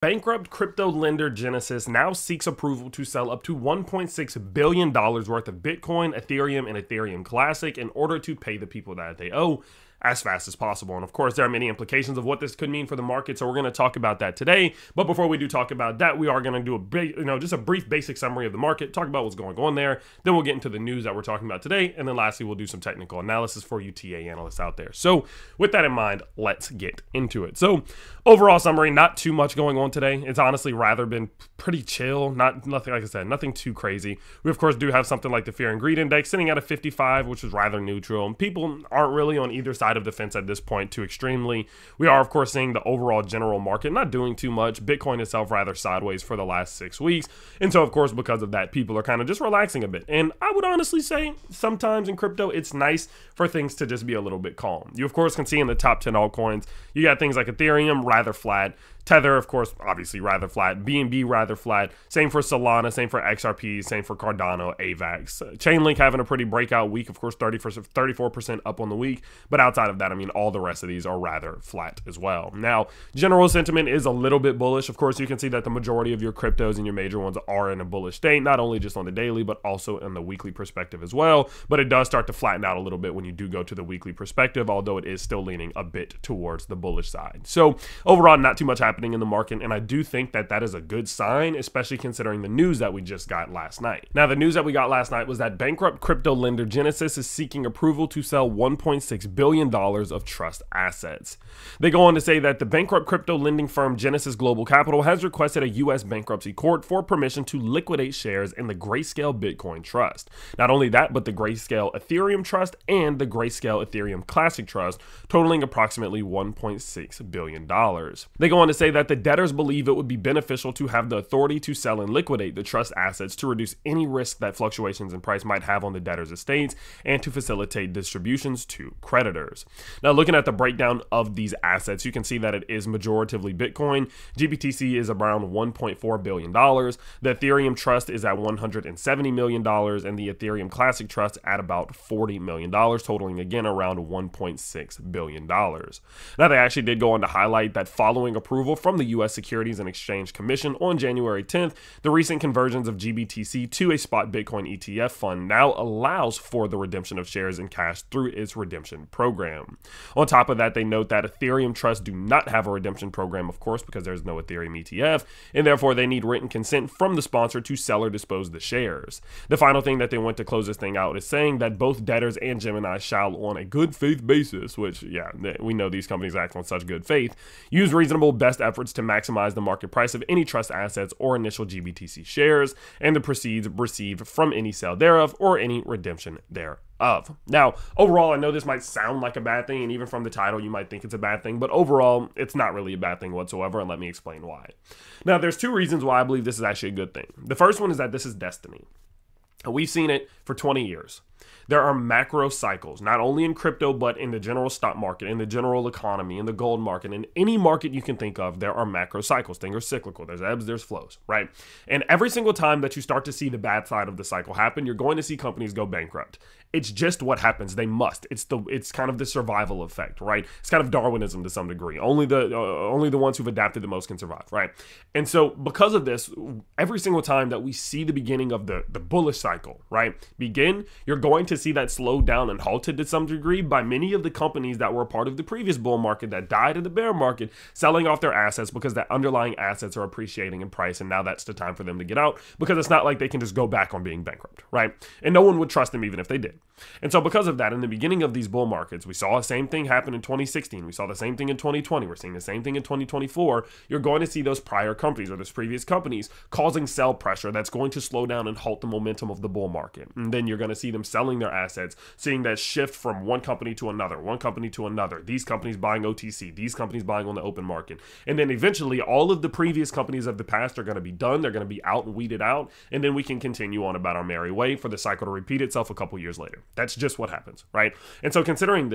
Bankrupt crypto lender Genesis now seeks approval to sell up to $1.6 billion worth of Bitcoin, Ethereum, and Ethereum Classic in order to pay the people that they owe as fast as possible. And of course, there are many implications of what this could mean for the market, so we're going to talk about that today. But before we do talk about that, we are going to do just a brief basic summary of the market, talk about what's going on there. Then we'll get into the news that we're talking about today, and then lastly, we'll do some technical analysis for you TA analysts out there. So with that in mind, let's get into it. So overall summary, not too much going on today. It's honestly rather been pretty chill, nothing, like I said, nothing too crazy. We of course do have something like the Fear and Greed Index sitting at a 55, which is rather neutral, and people aren't really on either side of the fence at this point too extremely. We are of course seeing the overall general market not doing too much. Bitcoin itself rather sideways for the last 6 weeks, and so of course because of that, people are kind of just relaxing a bit. And I would honestly say sometimes in crypto it's nice for things to just be a little bit calm. You of course can see in the top 10 altcoins, you got things like Ethereum rather flat, Tether, of course, obviously rather flat. BNB rather flat. Same for Solana. Same for XRP. Same for Cardano, AVAX. Chainlink having a pretty breakout week. Of course, 34% up on the week. But outside of that, I mean, all the rest of these are rather flat as well. Now, general sentiment is a little bit bullish. Of course, you can see that the majority of your cryptos and your major ones are in a bullish state, not only just on the daily, but also in the weekly perspective as well. But it does start to flatten out a little bit when you do go to the weekly perspective, although it is still leaning a bit towards the bullish side. So overall, not too much happening in the market, and I do think that that is a good sign, especially considering the news that we just got last night. Now, the news that we got last night was that bankrupt crypto lender Genesis is seeking approval to sell $1.6 billion of trust assets. They go on to say that the bankrupt crypto lending firm Genesis Global Capital has requested a U.S. bankruptcy court for permission to liquidate shares in the Grayscale Bitcoin Trust. Not only that, but the Grayscale Ethereum Trust and the Grayscale Ethereum Classic Trust, totaling approximately $1.6 billion. They go on to say that the debtors believe it would be beneficial to have the authority to sell and liquidate the trust assets to reduce any risk that fluctuations in price might have on the debtors' estates and to facilitate distributions to creditors. Now, looking at the breakdown of these assets, you can see that it is majoritively Bitcoin. GBTC is around $1.4 billion. The Ethereum Trust is at $170 million, and the Ethereum Classic Trust at about $40 million, totaling again around $1.6 billion. Now, they actually did go on to highlight that following approval from the U.S. Securities and Exchange Commission on January 10th, the recent conversions of GBTC to a spot Bitcoin ETF fund now allows for the redemption of shares in cash through its redemption program. On top of that, they note that Ethereum Trusts do not have a redemption program, of course, because there's no Ethereum ETF, and therefore they need written consent from the sponsor to sell or dispose the shares. The final thing that they went to close this thing out is saying that both debtors and Gemini shall, on a good faith basis, which, yeah, we know these companies act on such good faith, use reasonable best efforts to maximize the market price of any trust assets or initial GBTC shares and the proceeds received from any sale thereof or any redemption thereof. Now, overall, I know this might sound like a bad thing, and even from the title, you might think it's a bad thing, but overall, it's not really a bad thing whatsoever, and let me explain why. Now, there's two reasons why I believe this is actually a good thing. The first one is that this is destiny. We've seen it for 20 years. There are macro cycles, not only in crypto, but in the general stock market, in the general economy, in the gold market, in any market you can think of, there are macro cycles. Things are cyclical. There's ebbs, there's flows, right? And every single time that you start to see the bad side of the cycle happen, you're going to see companies go bankrupt. It's just what happens. They must. It's kind of the survival effect, right? It's kind of Darwinism to some degree. Only the ones who've adapted the most can survive, right? And so because of this, every single time that we see the beginning of the bullish cycle, right, begin, you're going to see that slowed down and halted to some degree by many of the companies that were a part of the previous bull market that died in the bear market, selling off their assets because the underlying assets are appreciating in price, and now that's the time for them to get out, because it's not like they can just go back on being bankrupt, right? And no one would trust them even if they did. And so because of that, in the beginning of these bull markets, we saw the same thing happen in 2016. We saw the same thing in 2020. We're seeing the same thing in 2024. You're going to see those prior companies or those previous companies causing sell pressure that's going to slow down and halt the momentum of the bull market. And then you're going to see them selling their assets, seeing that shift from one company to another, one company to another, these companies buying OTC, these companies buying on the open market. And then eventually all of the previous companies of the past are going to be done. They're going to be out and weeded out. And then we can continue on about our merry way for the cycle to repeat itself a couple years later. That's just what happens, right? And so considering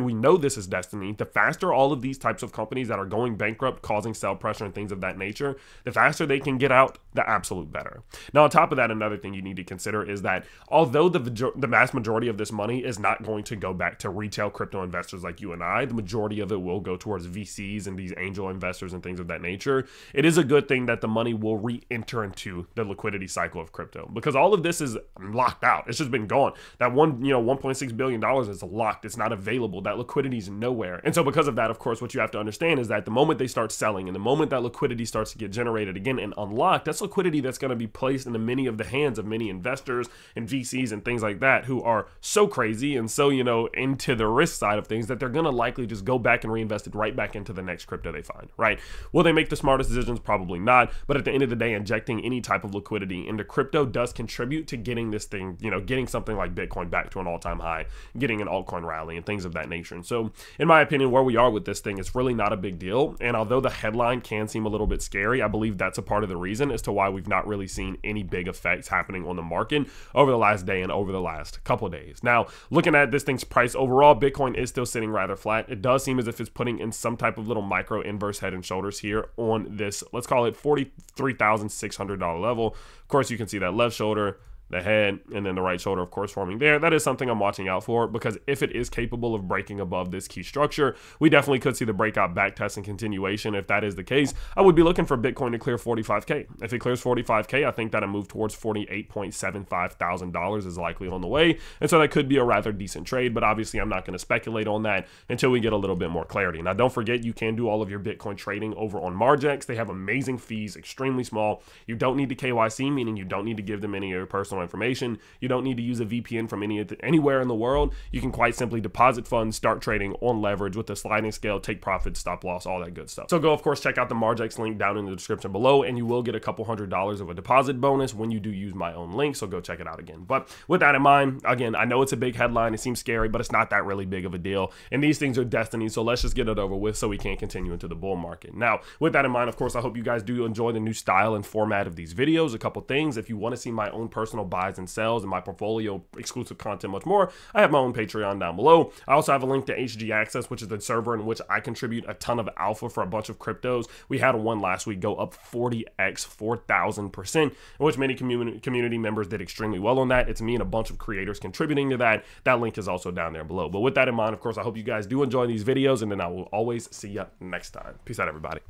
we know this is destiny, the faster all of these types of companies that are going bankrupt, causing sell pressure and things of that nature, the faster they can get out, the absolute better. Now, on top of that, another thing you need to consider is that although the vast majority of this money is not going to go back to retail crypto investors like you and I. The majority of it will go towards VCs and these angel investors and things of that nature. It is a good thing that the money will re-enter into the liquidity cycle of crypto, because all of this is locked out. It's just been gone. That $1.6 billion is locked. It's not available. That liquidity is nowhere. And so because of that, of course, what you have to understand is that the moment they start selling and the moment that liquidity starts to get generated again and unlocked, that's liquidity that's going to be placed in the hands of many investors and VCs and things like that who are so crazy and so, into the risk side of things that they're going to likely just go back and reinvest it right back into the next crypto they find, right? Will they make the smartest decisions? Probably not. But at the end of the day, injecting any type of liquidity into crypto does contribute to getting this thing, getting something like Bitcoin back to an all-time high, getting an altcoin rally and things of that nature. And so in my opinion, where we are with this thing is really not a big deal. And although the headline can seem a little bit scary, I believe that's a part of the reason as to why we've not really seen any big effects happening on the market over the last day and over the last couple of days. Now, looking at this thing's price overall, Bitcoin is still sitting rather flat. It does seem as if it's putting in some type of little micro inverse head and shoulders here on this, let's call it $43,600 level. Of course, you can see that left shoulder, the head, and then the right shoulder, of course, forming there. That is something I'm watching out for, because if it is capable of breaking above this key structure, we definitely could see the breakout back test and continuation. If that is the case, I would be looking for Bitcoin to clear 45K. If it clears 45K, I think that a move towards $48.75 thousand is likely on the way. And so that could be a rather decent trade, but obviously I'm not going to speculate on that until we get a little bit more clarity. Now, don't forget, you can do all of your Bitcoin trading over on Margex. They have amazing fees, extremely small. You don't need the KYC, meaning you don't need to give them any of your personal information. You don't need to use a VPN from anywhere in the world. You can quite simply deposit funds, start trading on leverage with a sliding scale, take profits, stop loss, all that good stuff. So go, of course, check out the Margex link down in the description below, and you will get a couple $100s of a deposit bonus when you do use my own link. So go check it out again. But with that in mind, again, I know it's a big headline. It seems scary, but it's not that really big of a deal. And these things are destiny. So let's just get it over with so we can continue into the bull market. Now, with that in mind, of course, I hope you guys do enjoy the new style and format of these videos. A couple things. If you want to see my own personal buys and sells and my portfolio, exclusive content, much more, I have my own Patreon down below. I also have a link to HG Access, which is the server in which I contribute a ton of alpha for a bunch of cryptos. We had one last week go up 40x, 4,000%, in which many community members did extremely well on that. It's me and a bunch of creators contributing to that. That link is also down there below. But with that in mind, of course, I hope you guys do enjoy these videos, and then I will always see you next time. Peace out, everybody.